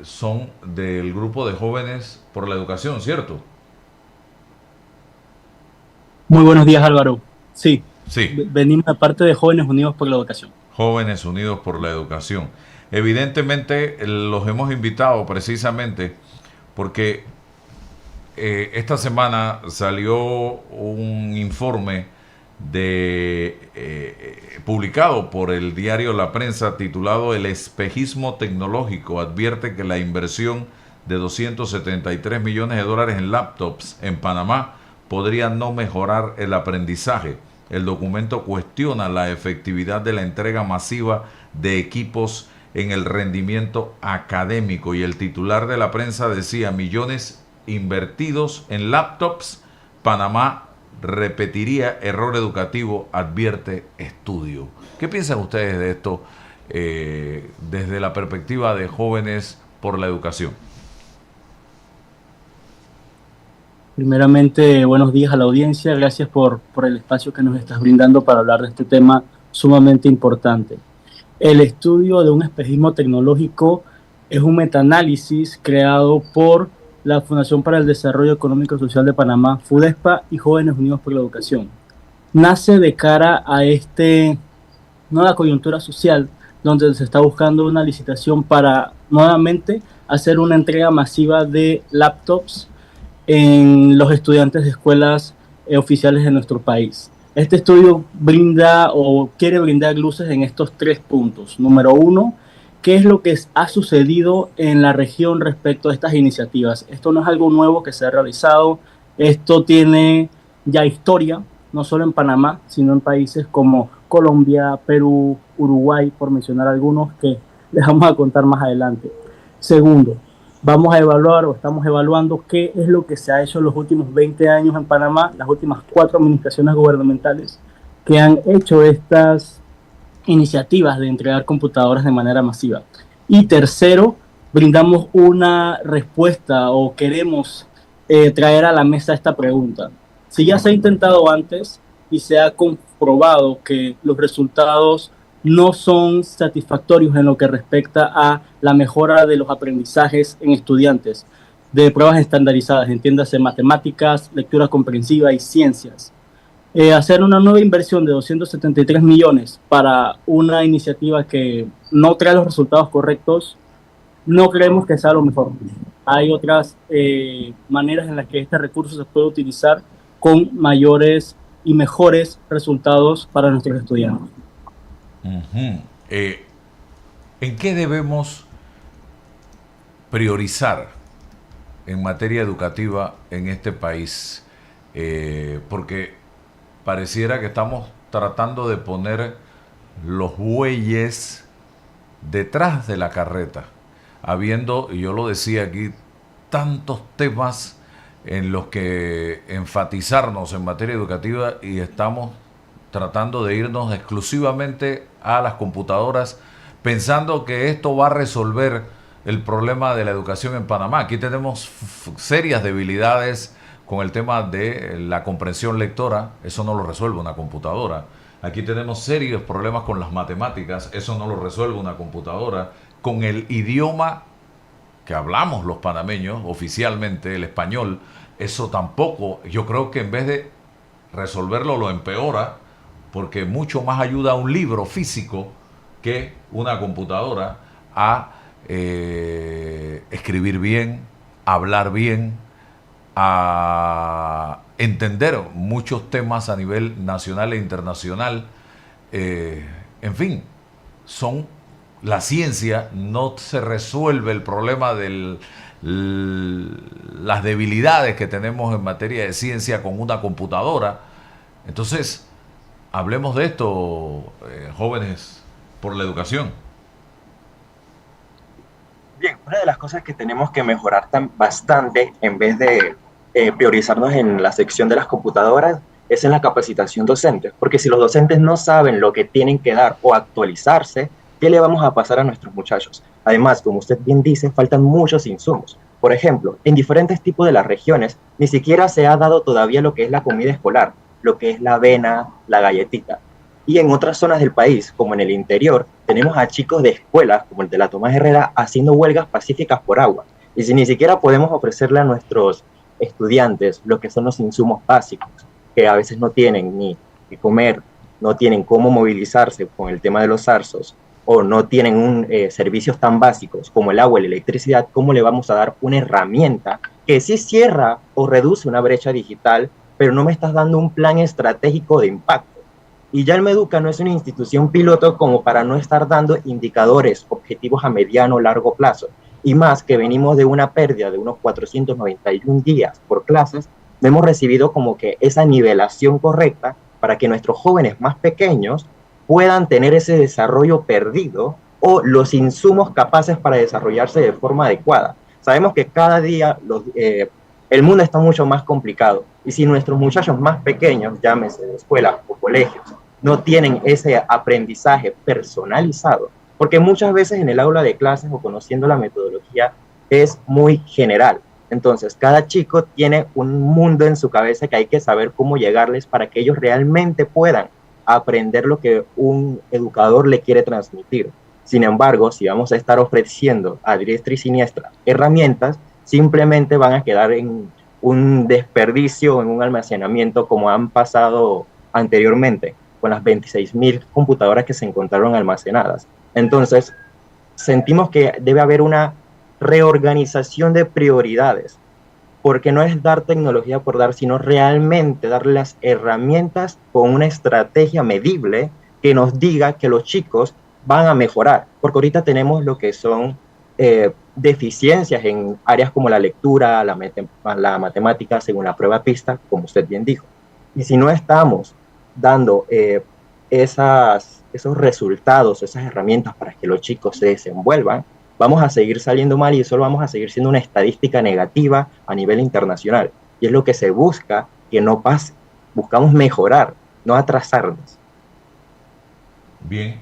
son del grupo de Jóvenes por la Educación, ¿cierto? Muy buenos días, Álvaro. Sí, Sí, venimos de parte de Jóvenes Unidos por la Educación. Jóvenes Unidos por la Educación. Evidentemente los hemos invitado precisamente porque esta semana salió un informe publicado por el diario La Prensa titulado El espejismo tecnológico advierte que la inversión de 273 millones de dólares en laptops en Panamá podría no mejorar el aprendizaje. El documento cuestiona la efectividad de la entrega masiva de equipos en el rendimiento académico y el titular de la prensa decía millones invertidos en laptops, Panamá repetiría error educativo, advierte estudio. ¿Qué piensan ustedes de esto desde la perspectiva de Jóvenes por la Educación? Primeramente, buenos días a la audiencia. Gracias por el espacio que nos estás brindando para hablar de este tema sumamente importante. El estudio de un espejismo tecnológico es un metaanálisis creado por la Fundación para el Desarrollo Económico y Social de Panamá, FUDESPA y Jóvenes Unidos por la Educación. Nace de cara a nueva coyuntura social, donde se está buscando una licitación para nuevamente hacer una entrega masiva de laptops en los estudiantes de escuelas oficiales de nuestro país. Este estudio brinda o quiere brindar luces en estos tres puntos. Número uno, ¿qué es lo que ha sucedido en la región respecto a estas iniciativas? Esto no es algo nuevo que se ha realizado, esto tiene ya historia, no solo en Panamá, sino en países como Colombia, Perú, Uruguay, por mencionar algunos que les vamos a contar más adelante. Segundo, vamos a evaluar o estamos evaluando qué es lo que se ha hecho en los últimos 20 años en Panamá, las últimas 4 administraciones gubernamentales que han hecho estas iniciativas de entregar computadoras de manera masiva. Y tercero, brindamos una respuesta o queremos traer a la mesa esta pregunta. Si ya se ha intentado antes y se ha comprobado que los resultados no son satisfactorios en lo que respecta a la mejora de los aprendizajes en estudiantes, de pruebas estandarizadas, entiéndase matemáticas, lectura comprensiva y ciencias. Hacer una nueva inversión de 273 millones para una iniciativa que no trae los resultados correctos, no creemos que sea lo mejor. Hay otras maneras en las que este recurso se puede utilizar con mayores y mejores resultados para nuestros estudiantes. Uh-huh. ¿En qué debemos priorizar en materia educativa en este país? Porque pareciera que estamos tratando de poner los bueyes detrás de la carreta, habiendo, y yo lo decía aquí, tantos temas en los que enfatizarnos en materia educativa y estamos tratando de irnos exclusivamente a las computadoras pensando que esto va a resolver el problema de la educación en Panamá. Aquí tenemos serias debilidades con el tema de la comprensión lectora, eso no lo resuelve una computadora. Aquí tenemos serios problemas con las matemáticas, eso no lo resuelve una computadora. Con el idioma que hablamos los panameños oficialmente, el español, eso tampoco, yo creo que en vez de resolverlo lo empeora, porque mucho más ayuda a un libro físico que una computadora a escribir bien, hablar bien, a entender muchos temas a nivel nacional e internacional. En fin, son la ciencia, no se resuelve el problema de las debilidades que tenemos en materia de ciencia con una computadora. Entonces, hablemos de esto, jóvenes por la educación. Bien, una de las cosas que tenemos que mejorar bastante en vez de priorizarnos en la sección de las computadoras es en la capacitación docente, porque si los docentes no saben lo que tienen que dar o actualizarse, ¿qué le vamos a pasar a nuestros muchachos? Además, como usted bien dice, faltan muchos insumos. Por ejemplo, en diferentes tipos de las regiones, ni siquiera se ha dado todavía lo que es la comida escolar, lo que es la avena, la galletita. Y en otras zonas del país, como en el interior, tenemos a chicos de escuelas, como el de la Tomás Herrera, haciendo huelgas pacíficas por agua. Y si ni siquiera podemos ofrecerle a nuestros estudiantes lo que son los insumos básicos, que a veces no tienen ni que comer, no tienen cómo movilizarse con el tema de los zarzos, o no tienen servicios tan básicos como el agua y la electricidad, ¿cómo le vamos a dar una herramienta que sí cierra o reduce una brecha digital, pero no me estás dando un plan estratégico de impacto? Y ya el Meduca no es una institución piloto como para no estar dando indicadores, objetivos a mediano o largo plazo. Y más que venimos de una pérdida de unos 491 días por clases, no hemos recibido como que esa nivelación correcta para que nuestros jóvenes más pequeños puedan tener ese desarrollo perdido o los insumos capaces para desarrollarse de forma adecuada. Sabemos que cada día el mundo está mucho más complicado y si nuestros muchachos más pequeños, llámese de escuelas o colegios, no tienen ese aprendizaje personalizado, porque muchas veces en el aula de clases o conociendo la metodología es muy general. Entonces, cada chico tiene un mundo en su cabeza que hay que saber cómo llegarles para que ellos realmente puedan aprender lo que un educador le quiere transmitir. Sin embargo, si vamos a estar ofreciendo a diestra y siniestra herramientas, simplemente van a quedar en un desperdicio, en un almacenamiento como han pasado anteriormente con las 26.000 computadoras que se encontraron almacenadas. Entonces, sentimos que debe haber una reorganización de prioridades, porque no es dar tecnología por dar, sino realmente darle las herramientas con una estrategia medible que nos diga que los chicos van a mejorar, porque ahorita tenemos lo que son deficiencias en áreas como la lectura, la matemática, según la prueba pista, como usted bien dijo. Y si no estamos dando esos resultados, esas herramientas para que los chicos se desenvuelvan, vamos a seguir saliendo mal y solo vamos a seguir siendo una estadística negativa a nivel internacional. Y es lo que se busca que no pase. Buscamos mejorar, no atrasarnos. Bien,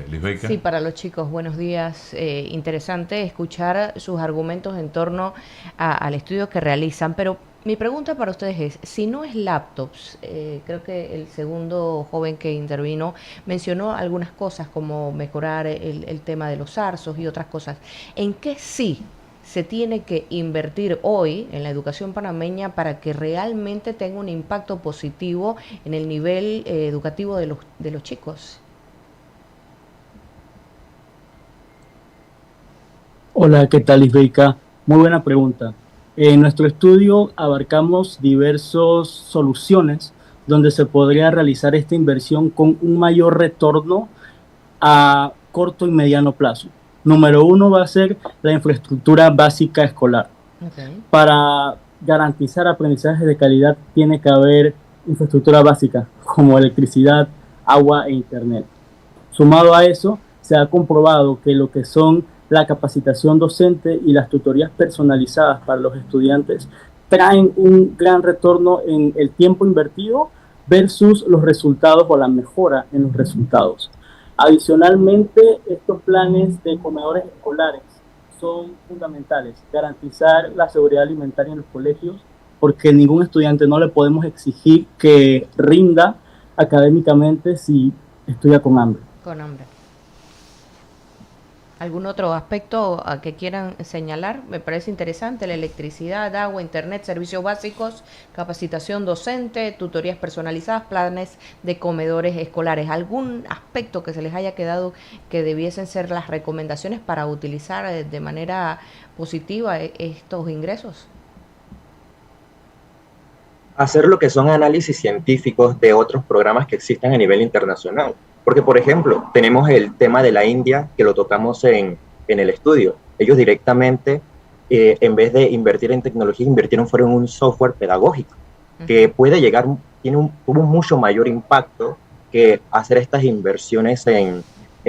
Lisbeth. Sí, para los chicos, buenos días. Interesante escuchar sus argumentos en torno al estudio que realizan, pero mi pregunta para ustedes es, si no es laptops, creo que el segundo joven que intervino mencionó algunas cosas como mejorar el tema de los zarzos y otras cosas. ¿En qué sí se tiene que invertir hoy en la educación panameña para que realmente tenga un impacto positivo en el nivel educativo de los chicos? Hola, ¿qué tal, Isbeika? Muy buena pregunta. En nuestro estudio abarcamos diversas soluciones donde se podría realizar esta inversión con un mayor retorno a corto y mediano plazo. Número uno va a ser la infraestructura básica escolar. Okay. Para garantizar aprendizaje de calidad tiene que haber infraestructura básica como electricidad, agua e internet. Sumado a eso, se ha comprobado que lo que son la capacitación docente y las tutorías personalizadas para los estudiantes traen un gran retorno en el tiempo invertido versus los resultados o la mejora en los resultados. Adicionalmente, estos planes de comedores escolares son fundamentales. Garantizar la seguridad alimentaria en los colegios, porque ningún estudiante no le podemos exigir que rinda académicamente si estudia con hambre. Con hambre. ¿Algún otro aspecto que quieran señalar? Me parece interesante: la electricidad, agua, internet, servicios básicos, capacitación docente, tutorías personalizadas, planes de comedores escolares. ¿Algún aspecto que se les haya quedado que debiesen ser las recomendaciones para utilizar de manera positiva estos ingresos? Hacer lo que son análisis científicos de otros programas que existen a nivel internacional. Porque, por ejemplo, tenemos el tema de la India, que lo tocamos en el estudio. Ellos directamente, en vez de invertir en tecnología, fueron en un software pedagógico, que puede llegar, tuvo mucho mayor impacto que hacer estas inversiones en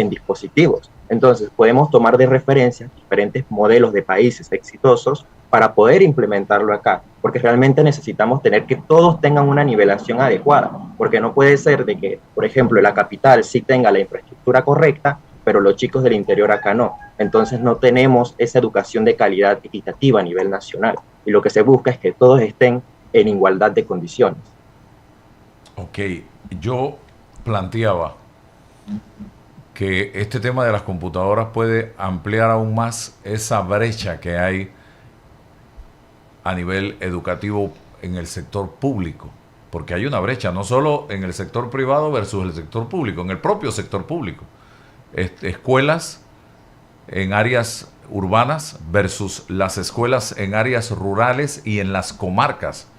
dispositivos. Entonces, podemos tomar de referencia diferentes modelos de países exitosos para poder implementarlo acá, porque realmente necesitamos tener que todos tengan una nivelación adecuada, porque no puede ser de que, por ejemplo, la capital sí tenga la infraestructura correcta, pero los chicos del interior acá no. Entonces no tenemos esa educación de calidad equitativa a nivel nacional, y lo que se busca es que todos estén en igualdad de condiciones. Ok, yo planteaba que este tema de las computadoras puede ampliar aún más esa brecha que hay a nivel educativo en el sector público, porque hay una brecha no solo en el sector privado versus el sector público, en el propio sector público. Escuelas en áreas urbanas versus las escuelas en áreas rurales y en las comarcas.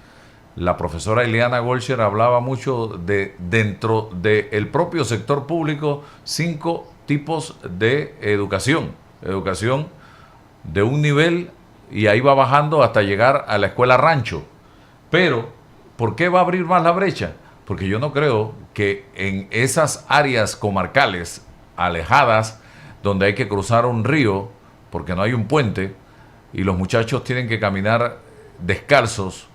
La profesora Ileana Golcher hablaba mucho de dentro del propio sector público 5 tipos de educación. Educación de un nivel y ahí va bajando hasta llegar a la escuela rancho. Pero, ¿por qué va a abrir más la brecha? Porque yo no creo que en esas áreas comarcales alejadas, donde hay que cruzar un río, porque no hay un puente, y los muchachos tienen que caminar descalzos,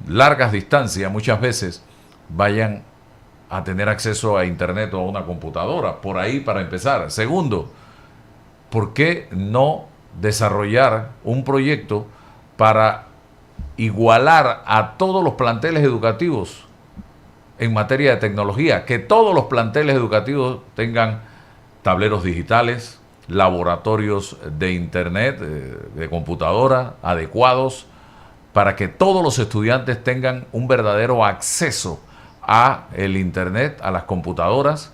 largas distancias muchas veces, vayan a tener acceso a internet o a una computadora, por ahí para empezar. Segundo, ¿por qué no desarrollar un proyecto para igualar a todos los planteles educativos en materia de tecnología? Que todos los planteles educativos tengan tableros digitales, laboratorios de internet, de computadora adecuados, para que todos los estudiantes tengan un verdadero acceso a el internet, a las computadoras.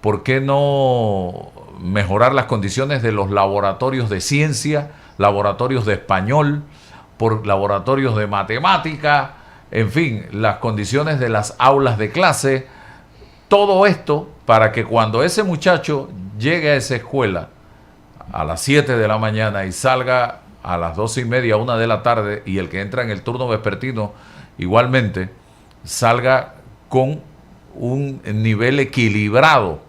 ¿Por qué no mejorar las condiciones de los laboratorios de ciencia, laboratorios de español, por laboratorios de matemática, en fin, las condiciones de las aulas de clase? Todo esto para que cuando ese muchacho llegue a esa escuela a las 7 de la mañana y salga a las 12:30, 1 de la tarde, y el que entra en el turno vespertino igualmente, salga con un nivel equilibrado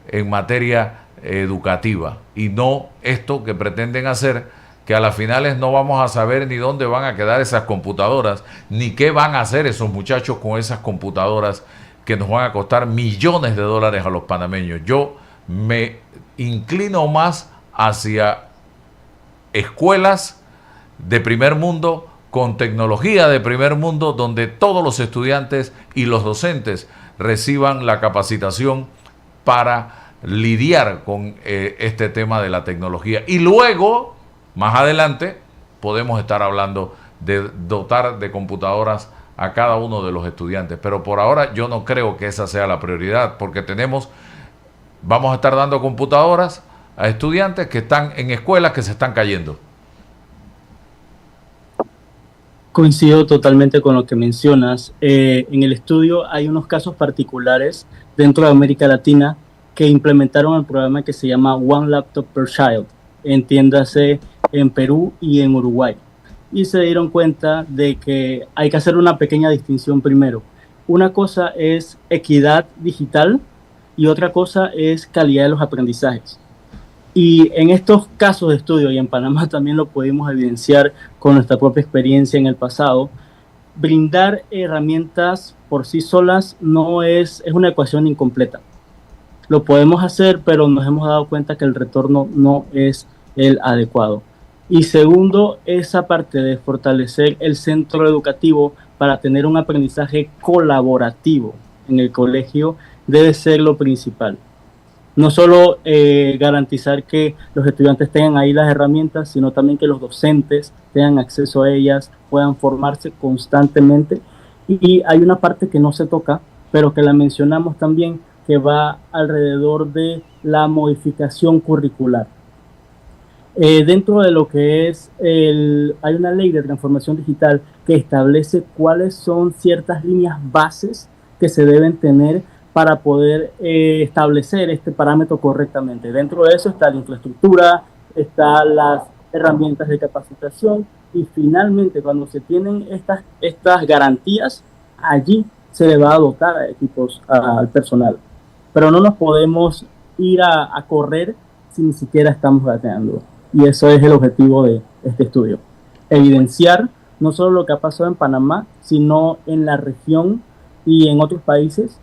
en materia educativa, y no esto que pretenden hacer, que a las finales no vamos a saber ni dónde van a quedar esas computadoras, ni qué van a hacer esos muchachos con esas computadoras que nos van a costar millones de dólares a los panameños. Yo me inclino más hacia escuelas de primer mundo, con tecnología de primer mundo, donde todos los estudiantes y los docentes reciban la capacitación para lidiar con este tema de la tecnología. Y luego, más adelante, podemos estar hablando de dotar de computadoras a cada uno de los estudiantes. Pero por ahora yo no creo que esa sea la prioridad, porque vamos a estar dando computadoras a estudiantes que están en escuelas que se están cayendo. Coincido totalmente con lo que mencionas. En el estudio hay unos casos particulares dentro de América Latina que implementaron el programa que se llama One Laptop per Child, entiéndase en Perú y en Uruguay. Y se dieron cuenta de que hay que hacer una pequeña distinción primero. Una cosa es equidad digital y otra cosa es calidad de los aprendizajes. Y en estos casos de estudio, y en Panamá también lo pudimos evidenciar con nuestra propia experiencia en el pasado, brindar herramientas por sí solas no es una ecuación incompleta. Lo podemos hacer, pero nos hemos dado cuenta que el retorno no es el adecuado. Y segundo, esa parte de fortalecer el centro educativo para tener un aprendizaje colaborativo en el colegio debe ser lo principal. No solo garantizar que los estudiantes tengan ahí las herramientas, sino también que los docentes tengan acceso a ellas, puedan formarse constantemente. Y hay una parte que no se toca, pero que la mencionamos también, que va alrededor de la modificación curricular. Dentro de lo que es hay una ley de transformación digital que establece cuáles son ciertas líneas bases que se deben tener para poder establecer este parámetro correctamente. Dentro de eso está la infraestructura, están las herramientas de capacitación, y finalmente cuando se tienen estas garantías, allí se le va a dotar a equipos, al personal. Pero no nos podemos ir a correr si ni siquiera estamos gateando. Y eso es el objetivo de este estudio. Evidenciar no solo lo que ha pasado en Panamá, sino en la región y en otros países,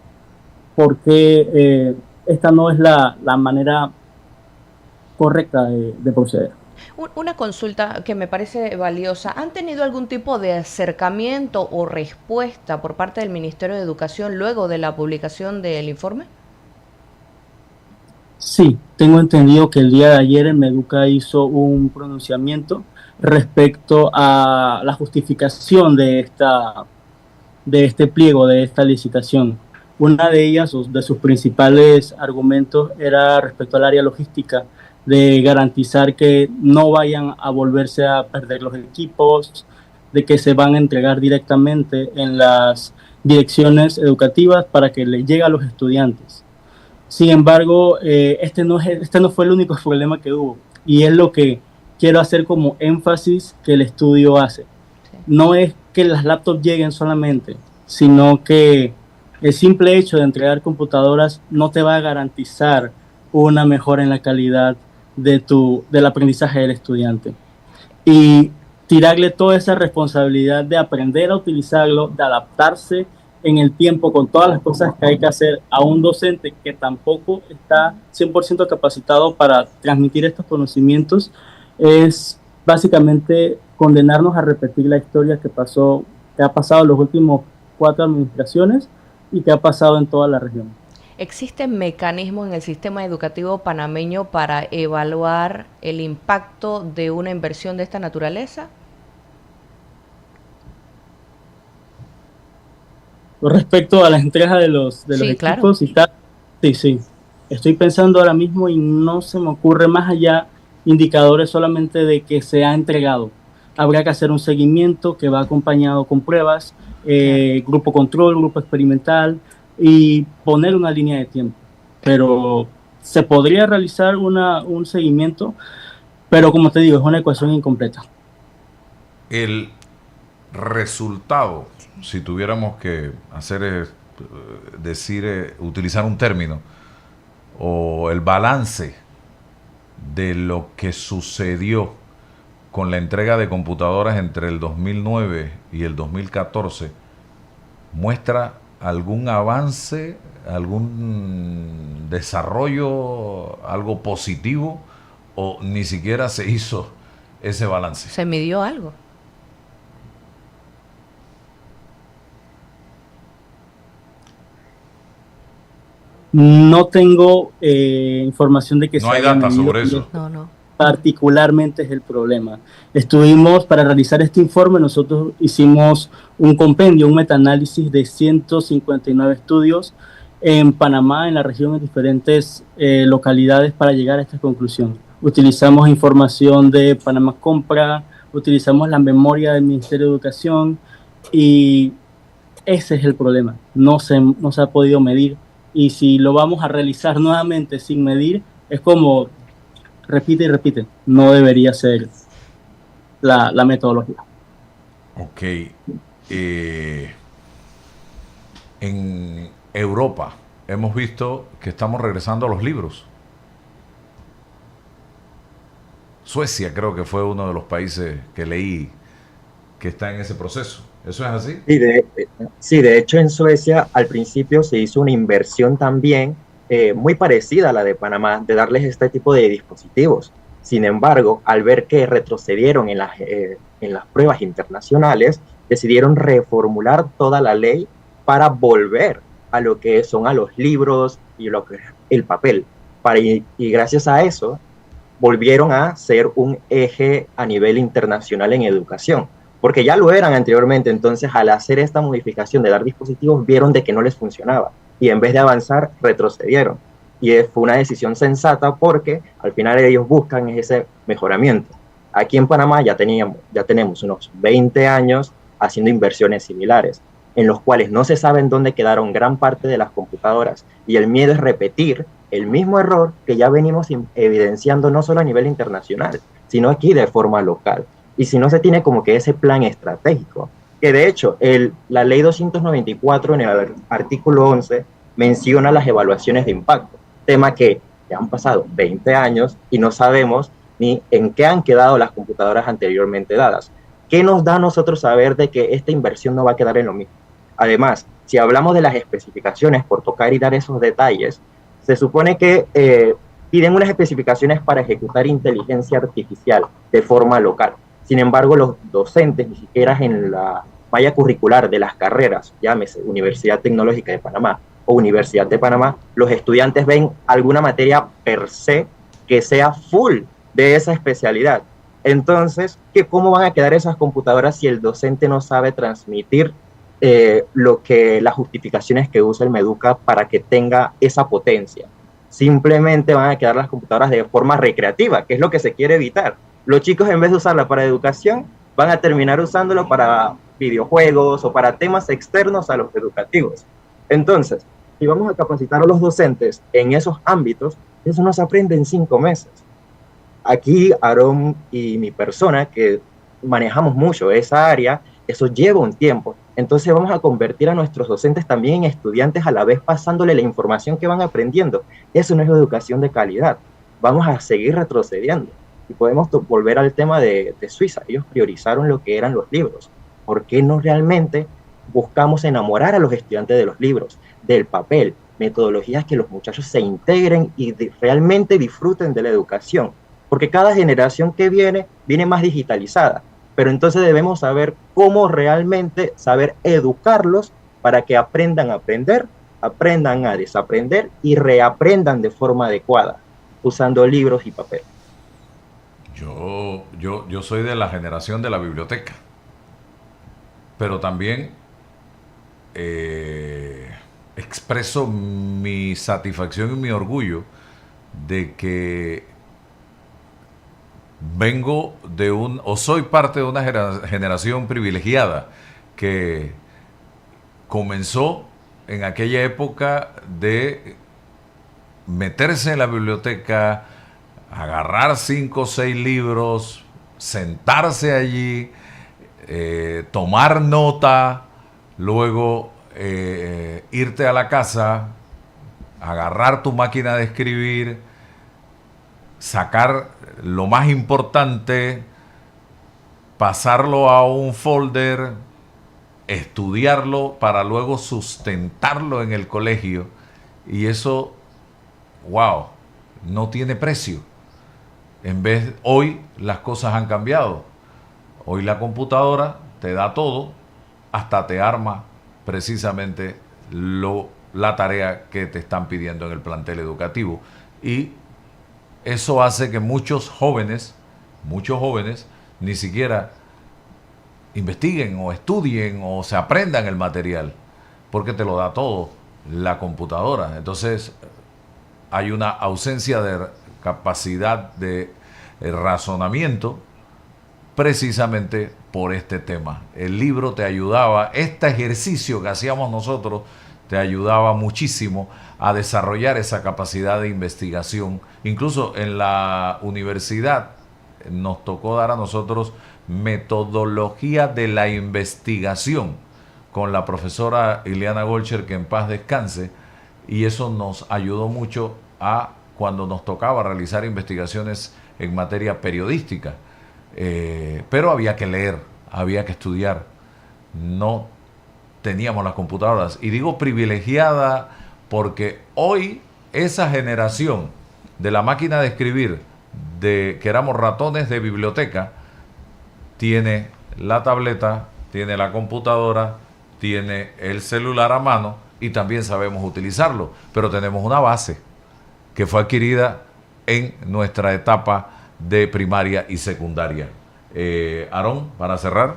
porque esta no es la manera correcta de proceder. Una consulta que me parece valiosa. ¿Han tenido algún tipo de acercamiento o respuesta por parte del Ministerio de Educación luego de la publicación del informe? Sí, tengo entendido que el día de ayer el Meduca hizo un pronunciamiento respecto a la justificación de este pliego, de esta licitación. Una de ellas, de sus principales argumentos, era respecto al área logística, de garantizar que no vayan a volverse a perder los equipos, de que se van a entregar directamente en las direcciones educativas para que les llegue a los estudiantes. Sin embargo, este no fue el único problema que hubo, y es lo que quiero hacer como énfasis que el estudio hace. Sí. No es que las laptops lleguen solamente, sino que el simple hecho de entregar computadoras no te va a garantizar una mejora en la calidad del aprendizaje del estudiante. Y tirarle toda esa responsabilidad de aprender a utilizarlo, de adaptarse en el tiempo con todas las cosas que hay que hacer a un docente que tampoco está 100% capacitado para transmitir estos conocimientos, es básicamente condenarnos a repetir la historia que ha pasado en los últimos 4 administraciones y que ha pasado en toda la región. ¿Existen mecanismos en el sistema educativo panameño para evaluar el impacto de una inversión de esta naturaleza? Respecto a la entrega de los Sí, equipos claro. y tal, sí. Estoy pensando ahora mismo y no se me ocurre más allá indicadores solamente de que se ha entregado. Habrá que hacer un seguimiento que va acompañado con pruebas, Claro. grupo control, grupo experimental y poner una línea de tiempo. Pero se podría realizar un seguimiento, pero como te digo, es una ecuación incompleta. El resultado, si tuviéramos que utilizar un término, o el balance de lo que sucedió con la entrega de computadoras entre el 2009 y el 2014, muestra algún avance, algún desarrollo, algo positivo, o ni siquiera se hizo ese balance. ¿Se midió algo? No tengo información de que No se hay haya data medido. sobre eso. No. Particularmente es el problema. Para realizar este informe, nosotros hicimos un compendio, un metaanálisis de 159 estudios en Panamá, en la región, en diferentes localidades para llegar a esta conclusión. Utilizamos información de Panamá Compra, utilizamos la memoria del Ministerio de Educación y ese es el problema. No se ha podido medir, y si lo vamos a realizar nuevamente sin medir, es como repite y repite. No debería ser la metodología. Ok. En Europa hemos visto que estamos regresando a los libros. Suecia creo que fue uno de los países que leí que está en ese proceso. ¿Eso es así? Sí, de hecho en Suecia al principio se hizo una inversión también muy parecida a la de Panamá, de darles este tipo de dispositivos. Sin embargo, al ver que retrocedieron en las pruebas internacionales, decidieron reformular toda la ley para volver a lo que son a los libros y lo que es el papel. Y gracias a eso, volvieron a ser un eje a nivel internacional en educación, porque ya lo eran anteriormente. Entonces, al hacer esta modificación de dar dispositivos, vieron de que no les funcionaba, y en vez de avanzar, retrocedieron. Y fue una decisión sensata, porque al final ellos buscan ese mejoramiento. Aquí en Panamá ya tenemos unos 20 años haciendo inversiones similares, en los cuales no se sabe en dónde quedaron gran parte de las computadoras, y el miedo es repetir el mismo error que ya venimos evidenciando no solo a nivel internacional, sino aquí de forma local. Y si no se tiene como que ese plan estratégico, que de hecho la ley 294 en el artículo 11 menciona las evaluaciones de impacto, tema que ya han pasado 20 años y no sabemos ni en qué han quedado las computadoras anteriormente dadas. ¿Qué nos da a nosotros saber de que esta inversión no va a quedar en lo mismo? Además, si hablamos de las especificaciones, por tocar y dar esos detalles, se supone que piden unas especificaciones para ejecutar inteligencia artificial de forma local. Sin embargo, los docentes, ni siquiera en malla curricular de las carreras, llámese Universidad Tecnológica de Panamá o Universidad de Panamá, los estudiantes ven alguna materia per se que sea full de esa especialidad. Entonces, ¿cómo van a quedar esas computadoras si el docente no sabe transmitir las justificaciones que usa el Meduca para que tenga esa potencia? Simplemente van a quedar las computadoras de forma recreativa, que es lo que se quiere evitar. Los chicos, en vez de usarla para educación, van a terminar usándolo para videojuegos o para temas externos a los educativos. Entonces, si vamos a capacitar a los docentes en esos ámbitos, eso no se aprende en 5 meses. Aquí, Aarón y mi persona, que manejamos mucho esa área, eso lleva un tiempo. Entonces vamos a convertir a nuestros docentes también en estudiantes, a la vez pasándole la información que van aprendiendo. Eso no es educación de calidad. Vamos a seguir retrocediendo. Y podemos volver al tema de Suiza. Ellos priorizaron lo que eran los libros. ¿Por qué no realmente buscamos enamorar a los estudiantes de los libros, del papel, metodologías que los muchachos se integren y realmente disfruten de la educación? Porque cada generación que viene más digitalizada, pero entonces debemos saber cómo realmente saber educarlos para que aprendan a aprender, aprendan a desaprender y reaprendan de forma adecuada, usando libros y papel. Yo soy de la generación de la biblioteca, pero también expreso mi satisfacción y mi orgullo de que vengo o soy parte de una generación privilegiada que comenzó en aquella época de meterse en la biblioteca, agarrar 5 o 6 libros, sentarse allí, tomar nota, luego irte a la casa, agarrar tu máquina de escribir, sacar lo más importante, pasarlo a un folder, estudiarlo para luego sustentarlo en el colegio. Y eso, wow, no tiene precio. Hoy las cosas han cambiado. Hoy la computadora te da todo, hasta te arma precisamente la tarea que te están pidiendo en el plantel educativo. Y eso hace que muchos jóvenes ni siquiera investiguen o estudien o se aprendan el material, porque te lo da todo la computadora. Entonces hay una ausencia de capacidad de razonamiento precisamente por este tema. El libro te ayudaba, este ejercicio que hacíamos nosotros te ayudaba muchísimo a desarrollar esa capacidad de investigación. Incluso en la universidad nos tocó dar a nosotros metodología de la investigación con la profesora Ileana Golcher, que en paz descanse, y eso nos ayudó mucho a cuando nos tocaba realizar investigaciones en materia periodística. Pero había que leer, había que estudiar, no teníamos las computadoras. Y digo privilegiada porque hoy esa generación de la máquina de escribir, que éramos ratones de biblioteca, tiene la tableta, tiene la computadora, tiene el celular a mano y también sabemos utilizarlo, pero tenemos una base que fue adquirida en nuestra etapa de primaria y secundaria. Aarón, para cerrar.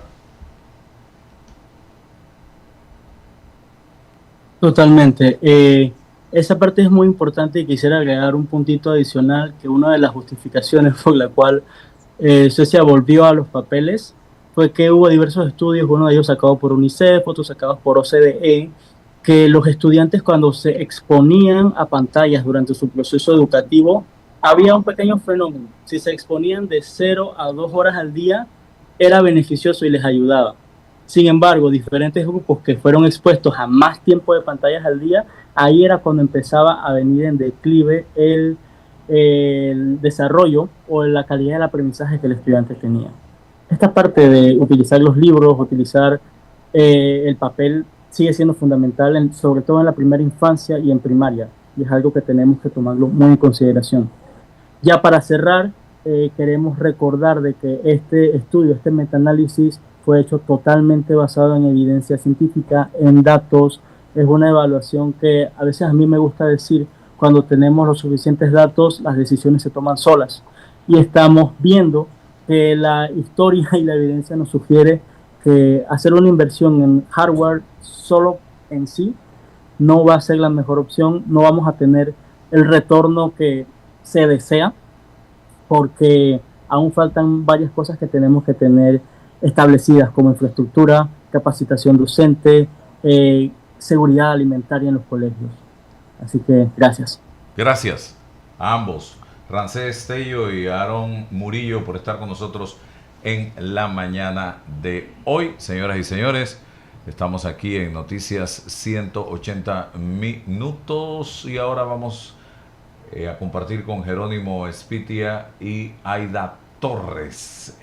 Totalmente. Esa parte es muy importante y quisiera agregar un puntito adicional, que una de las justificaciones por la cual Suecia volvió a los papeles fue que hubo diversos estudios, uno de ellos sacado por UNICEF, otros sacados por OCDE, que los estudiantes cuando se exponían a pantallas durante su proceso educativo, había un pequeño fenómeno. Si se exponían de 0 a 2 horas al día, era beneficioso y les ayudaba. Sin embargo, diferentes grupos que fueron expuestos a más tiempo de pantallas al día, ahí era cuando empezaba a venir en declive el desarrollo o la calidad del aprendizaje que el estudiante tenía. Esta parte de utilizar los libros, utilizar el papel, sigue siendo fundamental, sobre todo en la primera infancia y en primaria, y es algo que tenemos que tomarlo muy en consideración. Ya para cerrar, queremos recordar de que este estudio, este metaanálisis, fue hecho totalmente basado en evidencia científica, en datos. Es una evaluación que a veces a mí me gusta decir, cuando tenemos los suficientes datos, las decisiones se toman solas. Y estamos viendo que la historia y la evidencia nos sugiere que hacer una inversión en hardware solo en sí no va a ser la mejor opción, no vamos a tener el retorno que se desea, porque aún faltan varias cosas que tenemos que tener establecidas, como infraestructura, capacitación docente, seguridad alimentaria en los colegios. Así que gracias. Gracias a ambos, Ramsés Tello y Aaron Murillo, por estar con nosotros en la mañana de hoy. Señoras y señores, estamos aquí en Noticias 180 Minutos y ahora vamos a compartir con Jerónimo Espitia y Aida Torres.